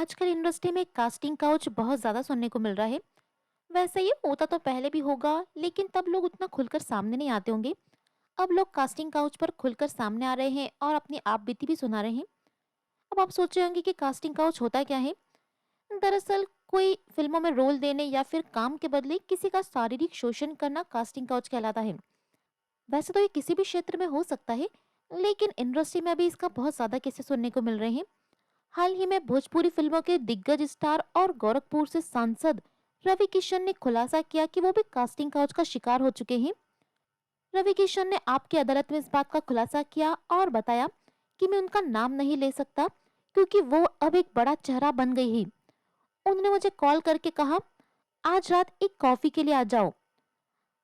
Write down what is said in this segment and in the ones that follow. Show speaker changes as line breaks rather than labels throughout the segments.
आजकल इंडस्ट्री में casting couch बहुत ज्यादा सुनने को मिल रहा है। वैसे ये होता तो पहले भी होगा, लेकिन तब लोग उतना खुलकर सामने नहीं आते होंगे। अब लोग कास्टिंग काउच पर खुलकर सामने आ रहे हैं और अपनी आप बीती भी सुना रहे हैं। अब आप सोच रहे होंगे कि कास्टिंग काउच होता क्या है। दरअसल कोई फिल्मों में रोल देने या फिर काम के बदले किसी का शारीरिक शोषण करना कास्टिंग काउच कहलाता है। वैसे तो ये किसी भी क्षेत्र में हो सकता है, लेकिन इंडस्ट्री में अभी इसका बहुत ज्यादा केसेस सुनने को मिल रहे हैं। हाल ही में भोजपुरी फिल्मों के दिग्गज स्टार और गोरखपुर से सांसद रवि किशन ने खुलासा किया कि वो भी कास्टिंग काउच का शिकार हो चुके हैं। रवि किशन ने आपकी अदालत में इस बात का खुलासा किया और बताया कि मैं उनका नाम नहीं ले सकता क्योंकि वो अब एक बड़ा चेहरा बन गई है। उन्होंने मुझे कॉल करके कहा, आज रात एक कॉफी के लिए आ जाओ।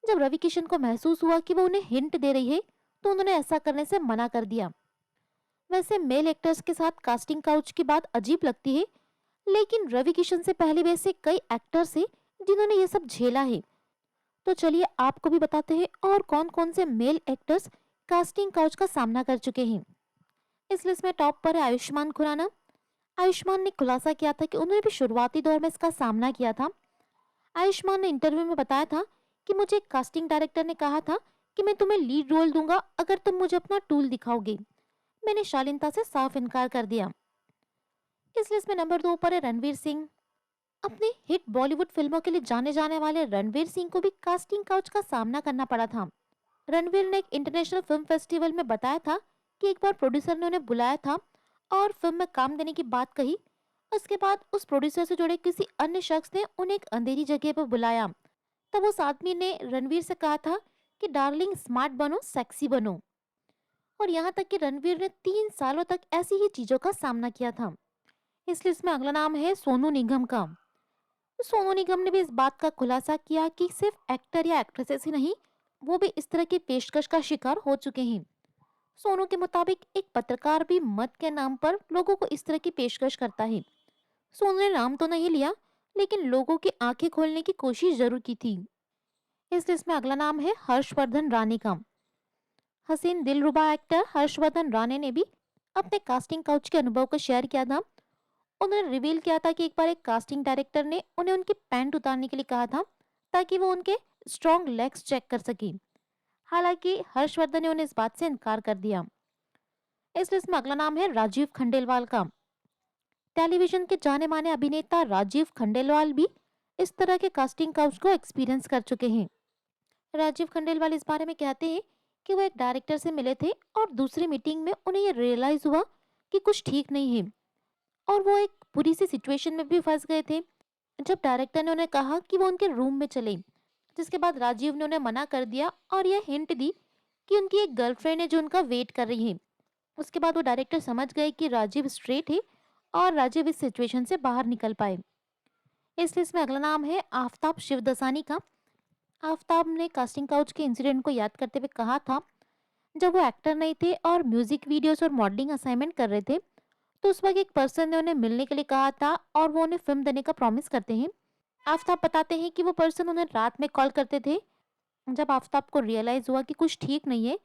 जब रवि किशन को महसूस हुआ कि वो उन्हें हिंट दे रही है, तो उन्होंने ऐसा करने से मना कर दिया। वैसे मेल एक्टर्स के साथ कास्टिंग काउच की बात अजीब लगती है, लेकिन रवि किशन से पहले भी ऐसे कई एक्टर्स हैं जिन्होंने ये सब झेला है। तो चलिए आपको भी बताते हैं और कौन कौन से मेल एक्टर्स कास्टिंग काउच का सामना कर चुके हैं। इस लिस्ट में टॉप पर है आयुष्मान खुराना। आयुष्मान ने खुलासा किया था कि उन्होंने भी शुरुआती दौर में इसका सामना किया था। आयुष्मान ने इंटरव्यू में बताया था कि मुझे एक कास्टिंग डायरेक्टर ने कहा था कि मैं तुम्हें लीड रोल दूंगा अगर तुम मुझे अपना टूल दिखाओगे। मैंने शालीनता से साफ इनकार कर दिया। इस लिस्ट में नंबर 2 पर है रणवीर सिंह। अपने हिट बॉलीवुड फिल्मों के लिए जाने जाने वाले रणवीर सिंह को भी कास्टिंग काउच का सामना करना पड़ा था। रणवीर ने एक इंटरनेशनल फिल्म फेस्टिवल में बताया था कि एक बार प्रोड्यूसर ने उन्हें बुलाया था और फिल्म में काम देने की बात कही। उसके बाद उस प्रोड्यूसर से जुड़े किसी अन्य शख्स ने उन्हें एक अंधेरी जगह पर बुलाया। तब उस आदमी ने रणवीर से कहा था कि डार्लिंग स्मार्ट बनो, सेक्सी बनो। और यहाँ तक कि रणवीर ने 3 सालों तक ऐसी ही चीजों का सामना किया था। इस लिस्ट में अगला नाम है सोनू निगम का। सोनू निगम ने भी इस बात का खुलासा किया कि सिर्फ एक्टर या एक्ट्रेसेस ही नहीं, वो भी इस तरह की पेशकश का शिकार हो चुके हैं। सोनू के मुताबिक एक पत्रकार भी मत के नाम पर लोगों को इस तरह की पेशकश करता है। सोनू ने नाम तो नहीं लिया, लेकिन लोगों की आंखें खोलने की कोशिश जरूर की थी। इस लिस्ट में अगला नाम है हर्षवर्धन राणे का। हसीन दिलरुबा एक्टर हर्षवर्धन राणे ने भी अपने कास्टिंग काउच के अनुभव को शेयर किया था। उन्होंने रिवील किया था कि एक बार एक कास्टिंग डायरेक्टर ने उन्हें उनकी पैंट उतारने के लिए कहा था ताकि वो उनके स्ट्रॉन्ग लेग्स चेक कर सके। हालांकि हर्षवर्धन ने उन्हें इस बात से इनकार कर दिया। इस लिस्ट में अगला नाम है राजीव खंडेलवाल का। टेलीविजन के जाने माने अभिनेता राजीव खंडेलवाल भी इस तरह के कास्टिंग काउच को एक्सपीरियंस कर चुके हैं। राजीव खंडेलवाल इस बारे में कहते हैं कि वो एक डायरेक्टर से मिले थे और दूसरी मीटिंग में उन्हें ये रियलाइज हुआ कि कुछ ठीक नहीं है और वो एक बुरी सी सिचुएशन में भी फंस गए थे। जब डायरेक्टर ने उन्हें कहा कि वो उनके रूम में चले, जिसके बाद राजीव ने उन्हें मना कर दिया और यह हिंट दी कि उनकी एक गर्लफ्रेंड है जो उनका वेट कर रही है। उसके बाद वो डायरेक्टर समझ गए कि राजीव स्ट्रेट है और राजीव इस सिचुएशन से बाहर निकल पाए। इस लिस्ट में अगला नाम है आफताब शिवदसानी का। आफताब ने कास्टिंग काउच के इंसिडेंट को याद करते हुए कहा था, जब वो एक्टर नहीं थे और म्यूजिक वीडियोस और मॉडलिंग असाइनमेंट कर रहे थे, तो उस वक्त एक पर्सन ने उन्हें मिलने के लिए कहा था और वो उन्हें फिल्म देने का प्रॉमिस करते हैं। आफताब बताते हैं कि वो पर्सन उन्हें रात में कॉल करते थे। जब आफताब को रियलाइज हुआ कि कुछ ठीक नहीं है,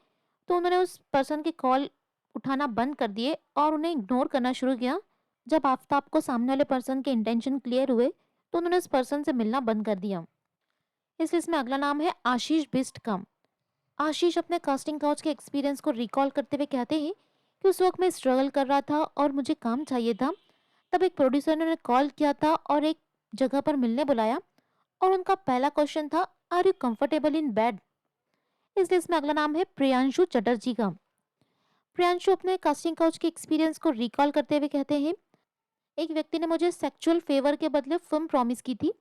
तो उन्होंने उस पर्सन की कॉल उठाना बंद कर दिए और उन्हें इग्नोर करना शुरू किया। जब आफताब को सामने वाले पर्सन के इंटेंशन क्लियर हुए, तो उन्होंने उस पर्सन से मिलना बंद कर दिया। इस लिस्ट में अगला नाम है आशीष बिस्ट का। आशीष अपने कास्टिंग काउच के एक्सपीरियंस को रिकॉल करते हुए कहते हैं कि उस वक्त मैं स्ट्रगल कर रहा था और मुझे काम चाहिए था। तब एक प्रोड्यूसर ने उन्हें कॉल किया था और एक जगह पर मिलने बुलाया और उनका पहला क्वेश्चन था, are you comfortable in bed. इस लिस्ट में अगला नाम है प्रियांशु चटर्जी का। प्रियांशु अपने कास्टिंग काउच के एक्सपीरियंस को रिकॉल करते हुए कहते हैं, एक व्यक्ति ने मुझे सेक्सुअल फेवर के बदले फिल्म प्रॉमिस की थी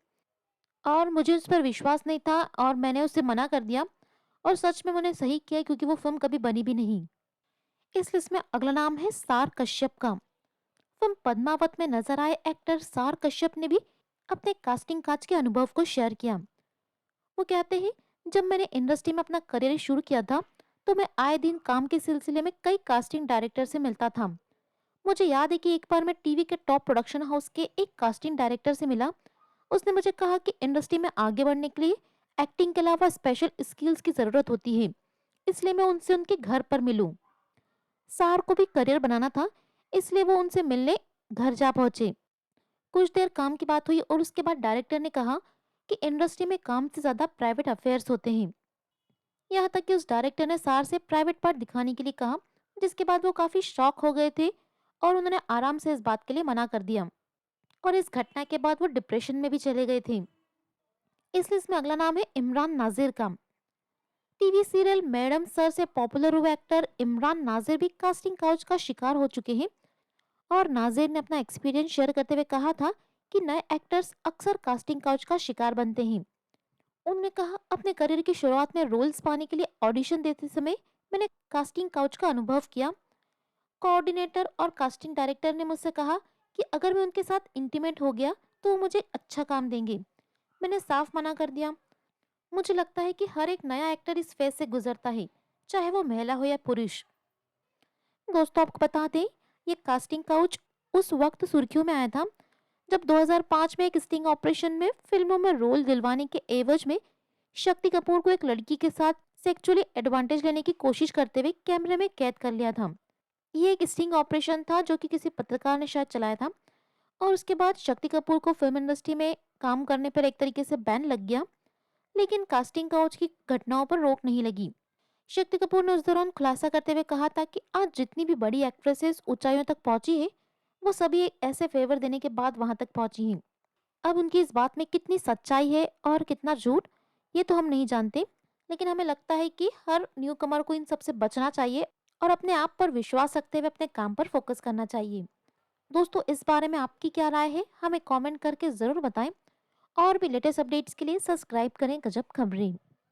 और मुझे उस पर विश्वास नहीं था और मैंने उसे मना कर दिया और सच में मैंने सही किया क्योंकि वो फिल्म कभी बनी भी नहीं। इस लिस्ट में अगला नाम है सार कश्यप का। फिल्म पद्मावत में नजर आए एक्टर सार कश्यप ने भी अपने कास्टिंग काज के अनुभव को शेयर किया। वो कहते हैं, जब मैंने इंडस्ट्री में अपना करियर शुरू किया था, तो मैं आए दिन काम के सिलसिले में कई कास्टिंग डायरेक्टर से मिलता था। मुझे याद है कि एक बार मैं टीवी के टॉप प्रोडक्शन हाउस के एक कास्टिंग डायरेक्टर से मिला। उसने मुझे कहा कि इंडस्ट्री में आगे बढ़ने के लिए एक्टिंग के अलावा स्पेशल स्किल्स की जरूरत होती है, इसलिए मैं उनसे उनके घर पर मिलूं। सार को भी करियर बनाना था, इसलिए वो उनसे मिलने घर जा पहुंचे। कुछ देर काम की बात हुई और उसके बाद डायरेक्टर ने कहा कि इंडस्ट्री में काम से ज्यादा प्राइवेट अफेयर्स होते हैं। यहाँ तक कि उस डायरेक्टर ने सार से प्राइवेट पार्ट दिखाने के लिए कहा, जिसके बाद वो काफी शॉक हो गए थे और उन्होंने आराम से इस बात के लिए मना कर दिया। और इस घटना के बाद वो डिप्रेशन में भी चले गए थे। इसलिए इसमें अगला नाम है इमरान नाजिर का। टीवी सीरियल मैडम सर से पॉपुलर हुए एक्टर इमरान नाजिर भी कास्टिंग काउच का शिकार हो चुके हैं। और नाजिर ने अपना एक्सपीरियंस शेयर करते हुए कहा था कि नए एक्टर्स अक्सर कास्टिंग काउच का शिकार बनते हैं। उन्होंने कहा, अपने करियर की शुरुआत में रोल्स पाने के लिए ऑडिशन देते समय मैंने कास्टिंग काउच का अनुभव किया। कोऑर्डिनेटर और कास्टिंग डायरेक्टर ने मुझसे कहा कि अगर मैं उनके साथ इंटीमेट हो गया तो वो मुझे अच्छा काम देंगे। मैंने साफ मना कर दिया। मुझे लगता है कि हर एक नया एक्टर इस फेज से गुजरता है, चाहे वो महिला हो या पुरुष। दोस्तों, आपको बता दें, ये कास्टिंग काउच उस वक्त सुर्खियों में आया था जब 2005 में एक स्टिंग ऑपरेशन में फिल्मों में रोल दिलवाने के एवज में शक्ति कपूर को एक लड़की के साथ सेक्सुअली एडवांटेज लेने की कोशिश करते हुए कैमरे में कैद कर लिया था। ये एक स्टिंग ऑपरेशन था जो कि किसी पत्रकार ने शायद चलाया था। और उसके बाद शक्ति कपूर को फिल्म इंडस्ट्री में काम करने पर एक तरीके से बैन लग गया। लेकिन कास्टिंग काउच की घटनाओं पर रोक नहीं लगी। शक्ति कपूर ने उस दौरान खुलासा करते हुए कहा था कि आज जितनी भी बड़ी एक्ट्रेसेस ऊंचाइयों तक पहुंची है, वो सभी एक ऐसे फेवर देने के बाद वहां तक पहुंची हैं। अब उनकी इस बात में कितनी सच्चाई है और कितना झूठ, ये तो हम नहीं जानते। लेकिन हमें लगता है कि हर न्यू कमर को इन सबसे बचना चाहिए और अपने आप पर विश्वास रखते हुए अपने काम पर फोकस करना चाहिए। दोस्तों, इस बारे में आपकी क्या राय है, हमें कमेंट करके ज़रूर बताएं। और भी लेटेस्ट अपडेट्स के लिए सब्सक्राइब करें गजब खबरें।